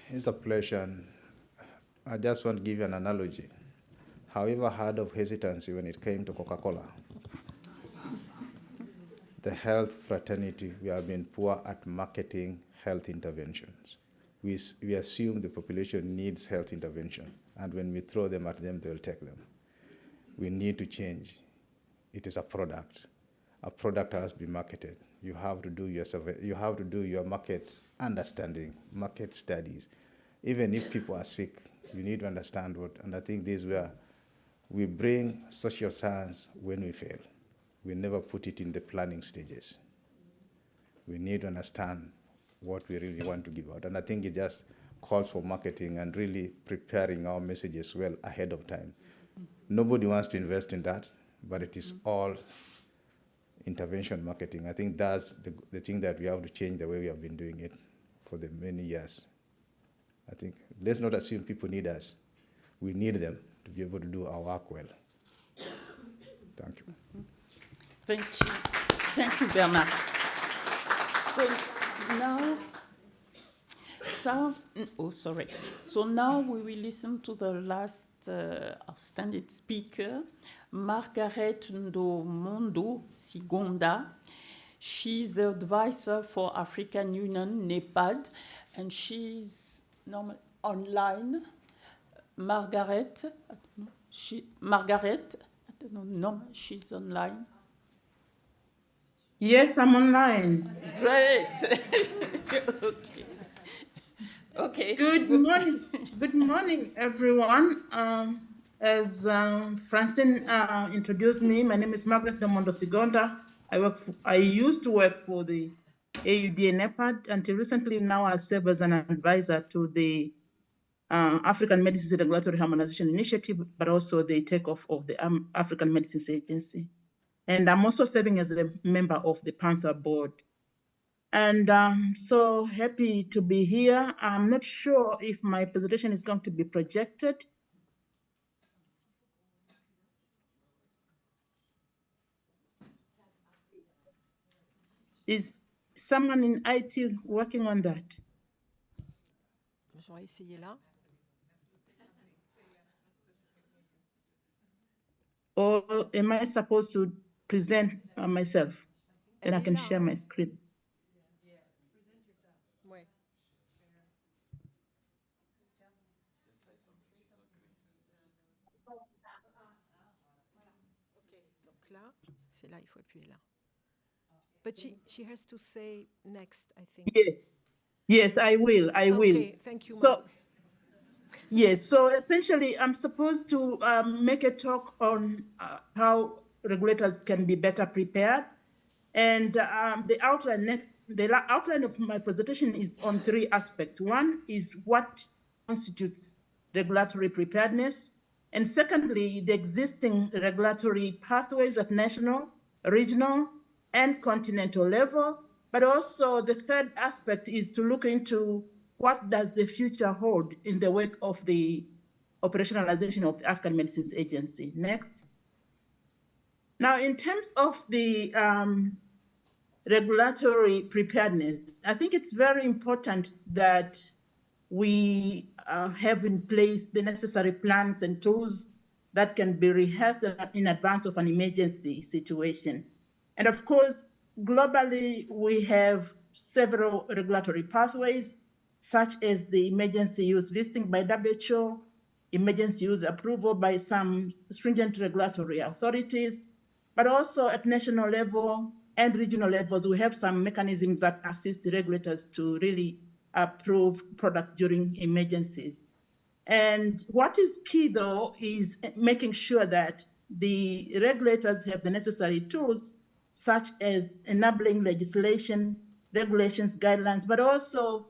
It's a pleasure. I just want to give you an analogy. Have you ever heard of hesitancy when it came to Coca-Cola? The health fraternity, we have been poor at marketing health interventions. We assume the population needs health intervention, and when we throw them at them, they'll take them. We need to change. It is a product. A product has to be marketed. You have to do your survey. You have to do your market understanding, market studies. Even if people are sick, you need to understand what, and I think this is where we bring social science when we fail. We never put it in the planning stages. We need to understand what we really want to give out. And I think it just calls for marketing and really preparing our messages well ahead of time. Nobody wants to invest in that, but it is all intervention marketing. I think that's the thing that we have to change the way we have been doing it for the many years. I think let's not assume people need us. We need them to be able to do our work well. Thank you. Thank you. Thank you, Bernard. So now we will listen to the last outstanding speaker, Margaret Ndomondo Sigonda. She's the advisor for African Union, NEPAD, and she's online. Margaret, I don't know, she's online. Yes, I'm online. Great. Okay. Good morning. Good morning, everyone. As Francine introduced me, my name is Margaret Ndomondo Sigonda. I used to work for the AUD and NEPAD until recently. Now I serve as an advisor to the African Medicines Regulatory Harmonization Initiative, but also the takeoff of the African Medicines Agency. And I'm also serving as a member of the Panther board. And I'm so happy to be here. I'm not sure if my presentation is going to be projected. Is someone in IT working on that? Je vais essayer là. Or am I supposed to present myself? And I can share my screen. là, c'est là, il faut appuyer là. But she has to say next, I think. Yes. Yes, I will. I will. Okay, thank you, So, Mark. yes, so essentially, I'm supposed to make a talk on how regulators can be better prepared. And the outline of my presentation is on three aspects. One is what constitutes regulatory preparedness. And secondly, the existing regulatory pathways at national, regional, and continental level. But also the third aspect is to look into what does the future hold in the wake of the operationalization of the African Medicines Agency. Next. Now, in terms of the regulatory preparedness, I think it's very important that we have in place the necessary plans and tools that can be rehearsed in advance of an emergency situation. And of course, globally, we have several regulatory pathways, such as the emergency use listing by WHO, emergency use approval by some stringent regulatory authorities, but also at national level and regional levels, we have some mechanisms that assist the regulators to really approve products during emergencies. And what is key, though, is making sure that the regulators have the necessary tools, such as enabling legislation, regulations, guidelines, but also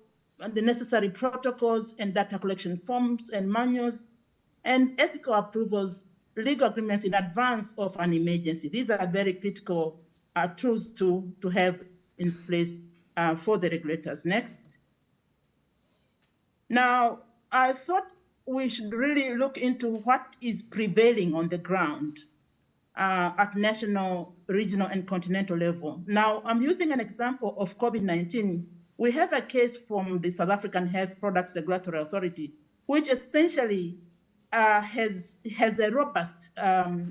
the necessary protocols and data collection forms and manuals, and ethical approvals, legal agreements in advance of an emergency. These are very critical tools to have in place for the regulators. Next. Now, I thought we should really look into what is prevailing on the ground at national, regional, and continental level. Now, I'm using an example of COVID-19. We have a case from the South African Health Products Regulatory Authority, which essentially has a robust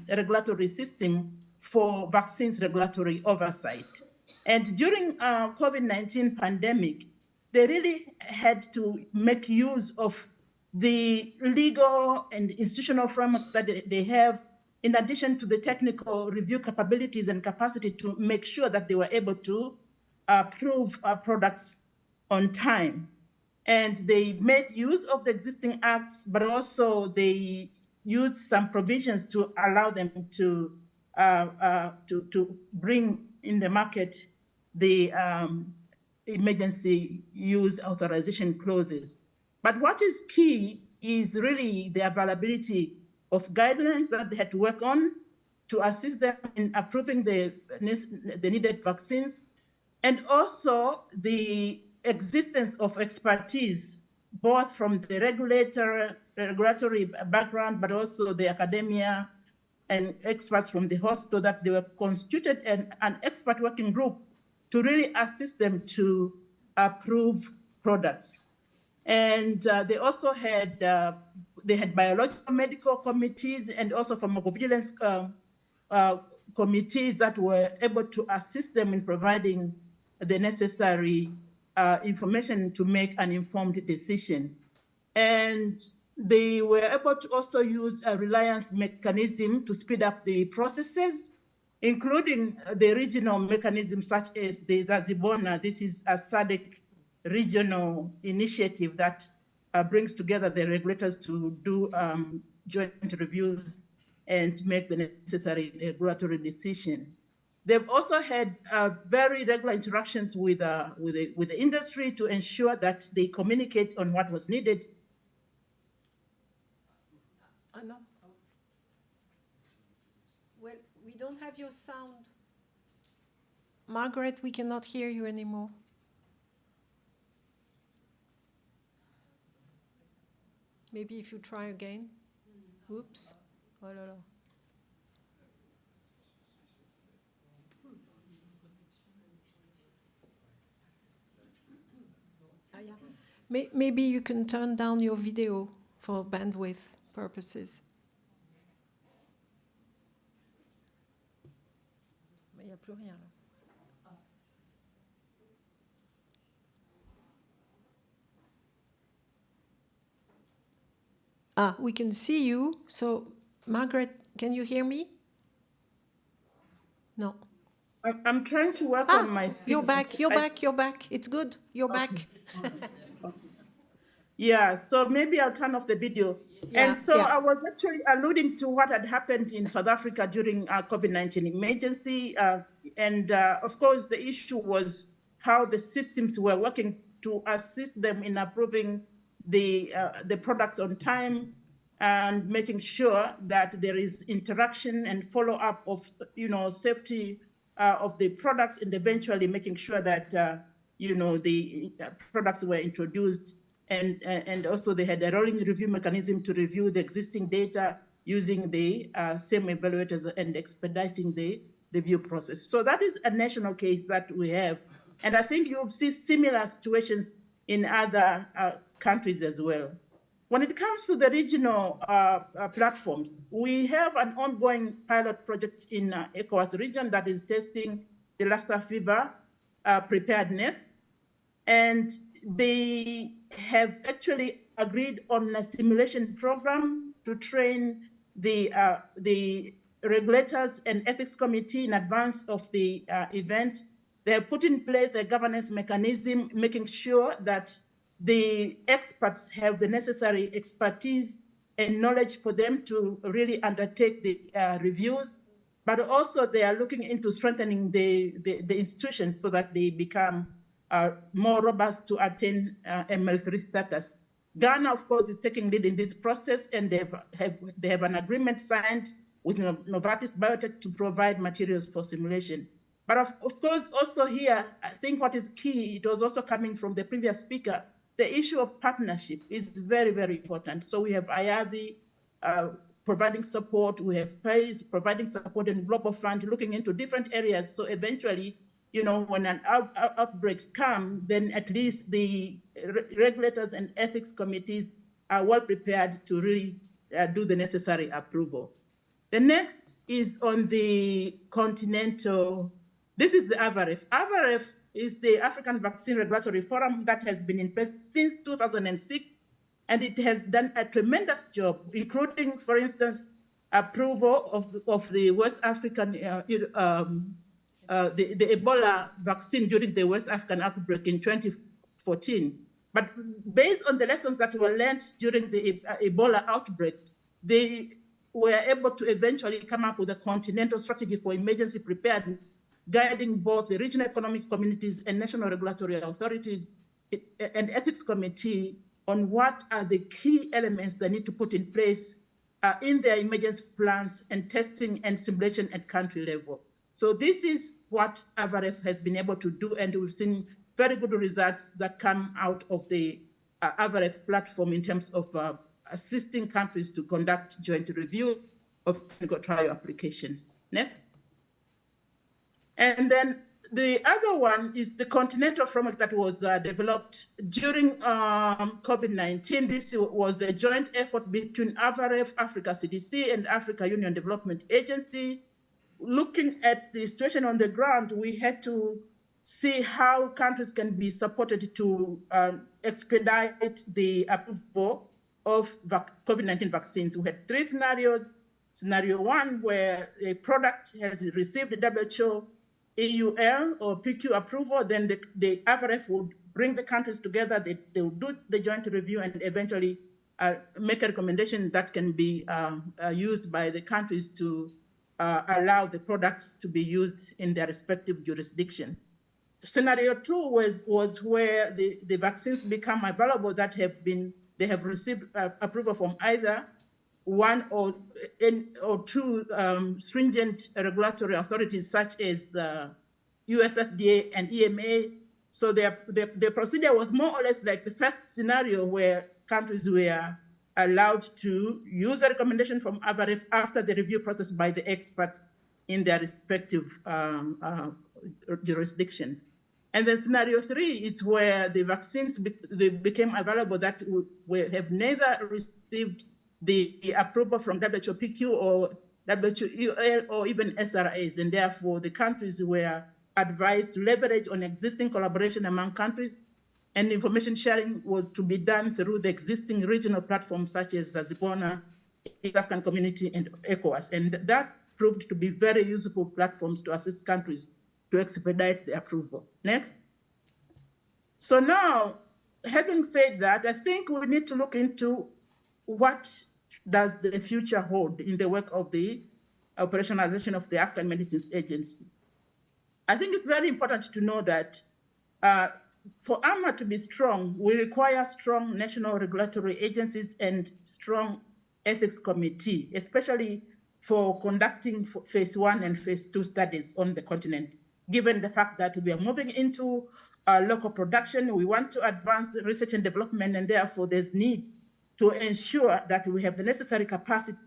regulatory system for vaccines regulatory oversight. And during COVID-19 pandemic, they really had to make use of the legal and institutional framework that they have, in addition to the technical review capabilities and capacity to make sure that they were able to approve products on time. And they made use of the existing acts, but also they used some provisions to allow them to bring in the market the emergency use authorization clauses. But what is key is really the availability of guidelines that they had to work on to assist them in approving the needed vaccines, and also the existence of expertise, both from the regulatory background, but also the academia and experts from the hospital, that they were constituted an expert working group to really assist them to approve products. And they also had biological medical committees and also pharmacovigilance committees that were able to assist them in providing the necessary information to make an informed decision. And they were able to also use a reliance mechanism to speed up the processes, including the regional mechanisms such as the Zazibona. This is a SADC regional initiative that brings together the regulators to do joint reviews and make the necessary regulatory decision. They've also had very regular interactions with the industry to ensure that they communicate on what was needed. No. Well, we don't have your sound. Margaret, we cannot hear you anymore. Maybe if you try again. Oops. Oh là là. Maybe you can turn down your video for bandwidth purposes. Mais il n'y a plus rien là. Ah, we can see you. So, Margaret, can you hear me? No. I'm trying to work on my speed. You're back. You're back. You're back. It's good. You're back. Yeah, so maybe I'll turn off the video. Yeah, And so yeah. I was actually alluding to what had happened in South Africa during COVID-19 emergency. Of course, the issue was how the systems were working to assist them in approving the products on time and making sure that there is interaction and follow-up of, safety of the products, and eventually making sure that, the products were introduced. And also they had a rolling review mechanism to review the existing data using the same evaluators and expediting the review process. So that is a national case that we have. And I think you'll see similar situations in other countries as well. When it comes to the regional platforms, we have an ongoing pilot project in ECOWAS region that is testing the Lassa fever preparedness. And they have actually agreed on a simulation program to train the regulators and ethics committee in advance of the event. They have put in place a governance mechanism, making sure that the experts have the necessary expertise and knowledge for them to really undertake the reviews. But also they are looking into strengthening the institutions so that they become more robust to attain ML3 status. Ghana, of course, is taking lead in this process, and they have an agreement signed with Novartis Biotech to provide materials for simulation. But of course, also here, I think what is key, it was also coming from the previous speaker, the issue of partnership is very, very important. So we have IAVI providing support, we have PACE providing support, and Global Fund looking into different areas. So eventually, when an outbreaks come, then at least the regulators and ethics committees are well prepared to really do the necessary approval. The next is on the continental, this is the AVAREF. AVAREF is the African Vaccine Regulatory Forum that has been in place since 2006, and it has done a tremendous job, including, for instance, approval of the West African the Ebola vaccine during the West African outbreak in 2014. But based on the lessons that were learned during the Ebola outbreak, they were able to eventually come up with a continental strategy for emergency preparedness, guiding both the regional economic communities and national regulatory authorities and ethics committee on what are the key elements they need to put in place in their emergency plans and testing and simulation at country level. So this is what AVAREF has been able to do, and we've seen very good results that come out of the AVAREF platform in terms of assisting countries to conduct joint review of clinical trial applications. Next. And then the other one is the continental framework that was developed during COVID-19. This was a joint effort between AVAREF, Africa CDC, and Africa Union Development Agency. Looking at the situation on the ground, we had to see how countries can be supported to expedite the approval of COVID-19 vaccines. We had three scenarios. Scenario one, where a product has received WHO EUL or PQ approval, then the AVAREF would bring the countries together, they will do the joint review and eventually make a recommendation that can be used by the countries to allow the products to be used in their respective jurisdiction. Scenario two was where the vaccines become available that they have received approval from either one or two stringent regulatory authorities such as US FDA and EMA. So the procedure was more or less like the first scenario where countries were allowed to use a recommendation from AVAREF after the review process by the experts in their respective jurisdictions. And then scenario three is where the vaccines became available that have neither received the approval from WHO-PQ or WHO-EUL or even SRAs, and therefore the countries were advised to leverage on existing collaboration among countries, and information sharing was to be done through the existing regional platforms such as Zazipona, East African Community, and ECOWAS. And that proved to be very useful platforms to assist countries to expedite the approval. Next. So now, having said that, I think we need to look into what does the future hold in the work of the operationalization of the African Medicines Agency. I think it's very important to know that for AMA to be strong, we require strong national regulatory agencies and strong ethics committee, especially for conducting phase 1 and phase 2 studies on the continent. Given the fact that we are moving into local production, we want to advance research and development, and therefore there's need to ensure that we have the necessary capacity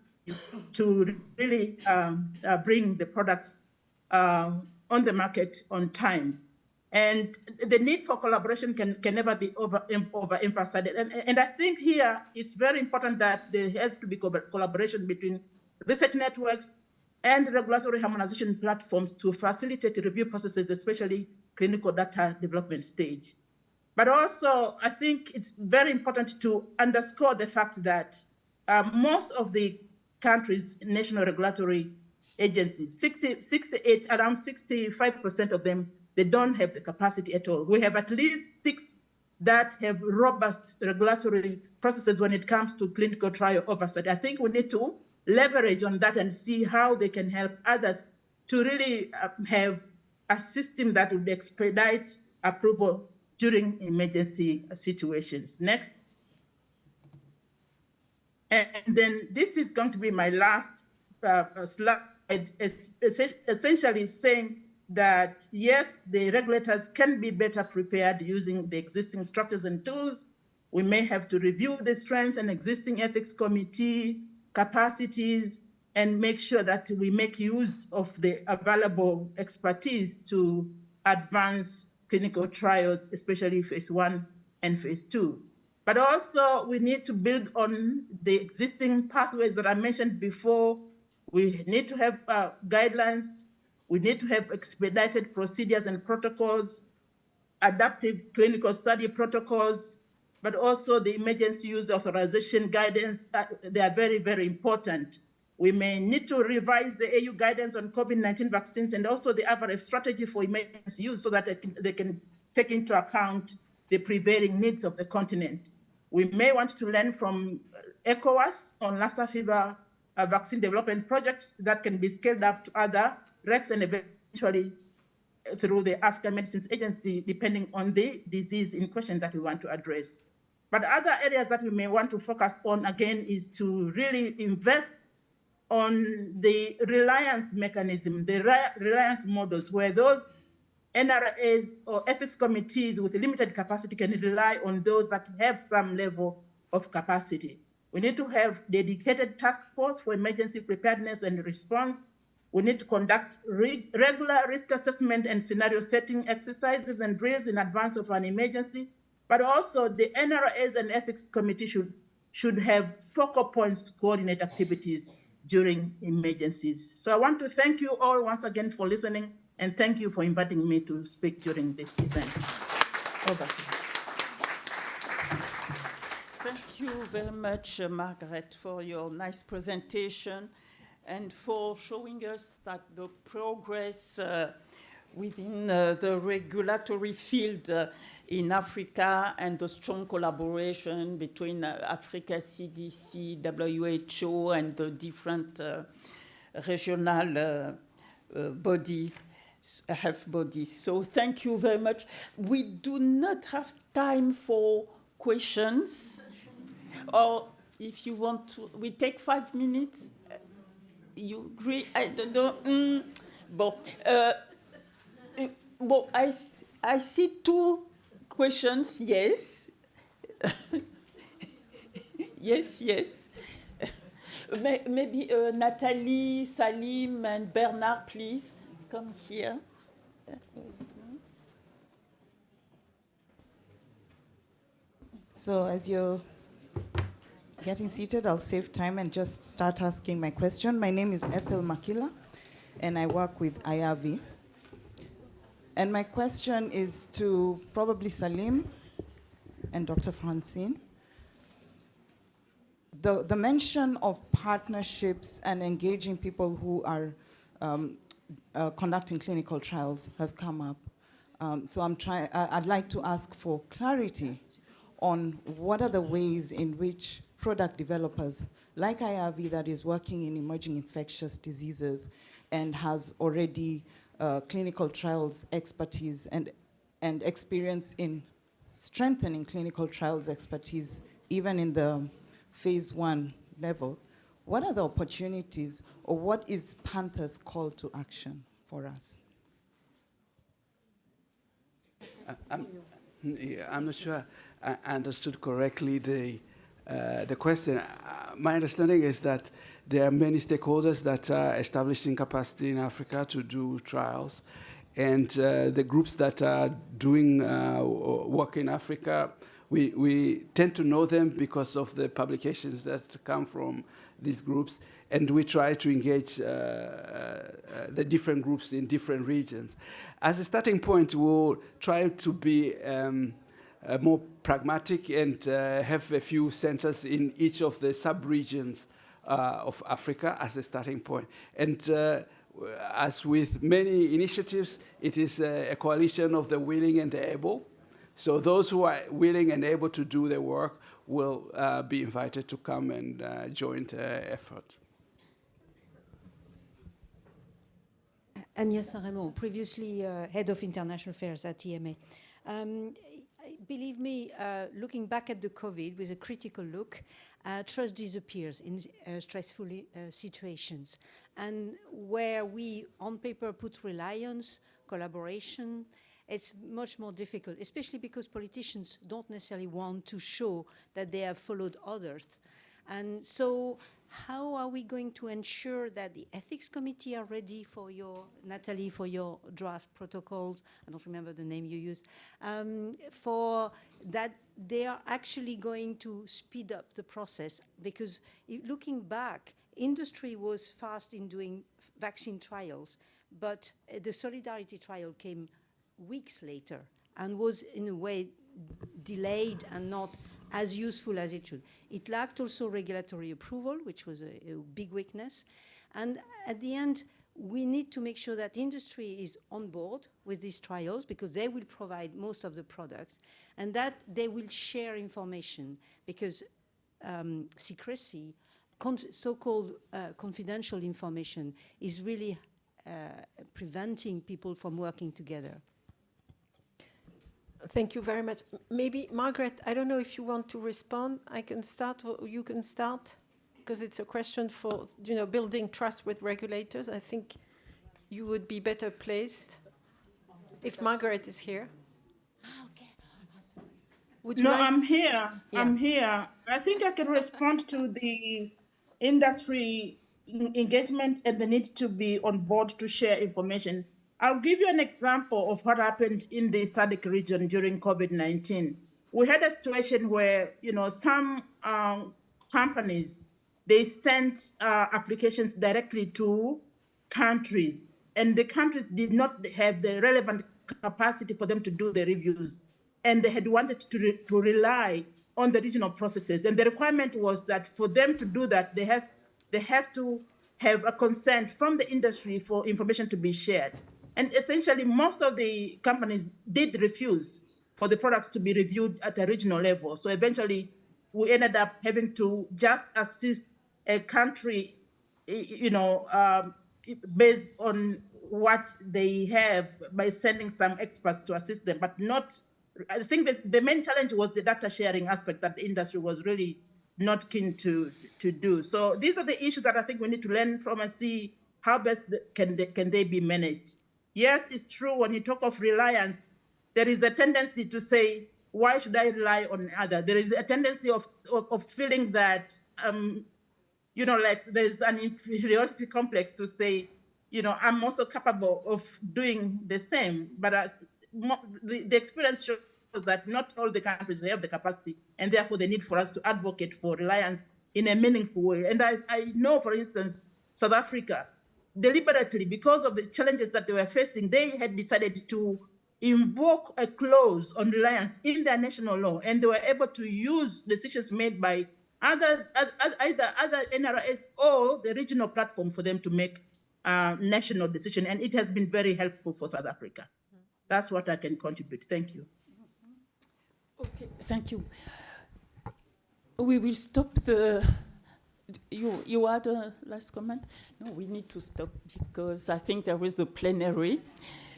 to really bring the products on the market on time. And the need for collaboration can never be overemphasized. And I think here it's very important that there has to be collaboration between research networks and regulatory harmonization platforms to facilitate review processes, especially clinical data development stage. But also, I think it's very important to underscore the fact that most of the countries' national regulatory agencies, around 65% of them, they don't have the capacity at all. We have at least 6 that have robust regulatory processes when it comes to clinical trial oversight. I think we need to leverage on that and see how they can help others to really have a system that would expedite approval during emergency situations. Next. And then this is going to be my last slide, essentially saying that, yes, the regulators can be better prepared using the existing structures and tools. We may have to review the strength and existing ethics committee capacities and make sure that we make use of the available expertise to advance clinical trials, especially phase 1 and phase 2. But also we need to build on the existing pathways that I mentioned before. We need to have guidelines. We need to have expedited procedures and protocols, adaptive clinical study protocols, but also the emergency use authorization guidance. They are very, very important. We may need to revise the AU guidance on COVID-19 vaccines and also the average strategy for emergency use so that they can take into account the prevailing needs of the continent. We may want to learn from ECOWAS on Lassa fever vaccine development projects that can be scaled up to other RECs and eventually through the African Medicines Agency, depending on the disease in question that we want to address. But other areas that we may want to focus on, again, is to really invest on the reliance mechanism, the reliance models, where those NRAs or ethics committees with limited capacity can rely on those that have some level of capacity. We need to have dedicated task force for emergency preparedness and response. We need to conduct regular risk assessment and scenario setting exercises and drills in advance of an emergency. But also the NRAs and ethics committee should have focal points to coordinate activities during emergencies. So I want to thank you all once again for listening, and thank you for inviting me to speak during this event. Over to you. Thank you very much, Margaret, for your nice presentation and for showing us that the progress within the regulatory field in Africa and the strong collaboration between Africa CDC, WHO, and the different regional bodies, health bodies. So thank you very much. We do not have time for questions, or if you want to, we take 5 minutes. You agree? I don't know. Bon, I see 2 questions. Yes. yes. Maybe Nathalie, Salim, and Bernard, please come here. So as you're getting seated, I'll save time and just start asking my question. My name is Ethel Makila, and I work with IAVI. And my question is to probably Salim and Dr. Francine. The mention of partnerships and engaging people who are conducting clinical trials has come up. So I'd like to ask for clarity on what are the ways in which product developers like IRV that is working in emerging infectious diseases and has already clinical trials expertise and experience in strengthening clinical trials expertise even in the phase 1 level, what are the opportunities or what is Panther's call to action for us? I'm not sure I understood correctly the question. My understanding is that there are many stakeholders that are establishing capacity in Africa to do trials. And the groups that are doing work in Africa, we tend to know them because of the publications that come from these groups. And we try to engage the different groups in different regions. As a starting point, we'll try to be more pragmatic and have a few centers in each of the sub-regions of Africa as a starting point. And as with many initiatives, it is a coalition of the willing and the able. So those who are willing and able to do the work will be invited to come and join the effort. Agnès Saint-Raymond, previously head of international affairs at EMA. Believe me, looking back at the COVID with a critical look, trust disappears in stressful situations. And where we, on paper, put reliance, collaboration, it's much more difficult, especially because politicians don't necessarily want to show that they have followed others. And so how are we going to ensure that the ethics committee are ready for your, Natalie, for your draft protocols? I don't remember the name you used. For that they are actually going to speed up the process, because looking back, industry was fast in doing vaccine trials, but the solidarity trial came weeks later and was in a way delayed and not as useful as it should. It lacked also regulatory approval, which was a big weakness. And at the end, we need to make sure that industry is on board with these trials, because they will provide most of the products, and that they will share information, because secrecy, so-called confidential information, is really preventing people from working together. Thank you very much. Maybe, Margaret, I don't know if you want to respond. I can start, or you can start, because it's a question for, building trust with regulators. I think you would be better placed if Margaret is here. Would you like? I'm here. Yeah. I'm here. I think I can respond to the industry engagement and the need to be on board to share information. I'll give you an example of what happened in the SADC region during COVID-19. We had a situation where, some companies, they sent applications directly to countries, and the countries did not have the relevant capacity for them to do the reviews. And they had wanted to rely on the regional processes. And the requirement was that for them to do that, they have to have a consent from the industry for information to be shared. And essentially, most of the companies did refuse for the products to be reviewed at a regional level. So eventually, we ended up having to just assist a country, based on what they have, by sending some experts to assist them, but not. I think the main challenge was the data sharing aspect that the industry was really not keen to do. So these are the issues that I think we need to learn from and see how best can they be managed. Yes, it's true, when you talk of reliance, there is a tendency to say, why should I rely on others? There is a tendency of feeling that, like there's an inferiority complex to say, I'm also capable of doing the same. But the experience shows that not all the countries have the capacity, and therefore the need for us to advocate for reliance in a meaningful way. And I know, for instance, South Africa, deliberately, because of the challenges that they were facing, they had decided to invoke a clause on reliance in their national law, and they were able to use decisions made by either other NRS or the regional platform for them to make national decision, and it has been very helpful for South Africa. That's what I can contribute. Thank you. Okay, thank you. We will stop the. You had a last comment? No, we need to stop because I think there is the plenary.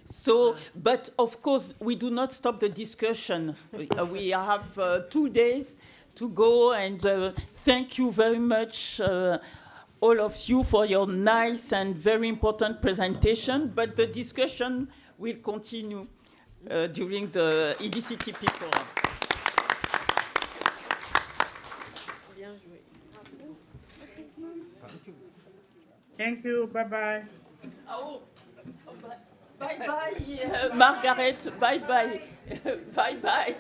So, but of course, we do not stop the discussion. We have 2 days to go, and thank you very much, all of you, for your nice and very important presentation. But the discussion will continue during the EDCTP Forum. Thank you. Bye-bye. Oh, bye-bye, Margaret. Bye-bye. Bye-bye.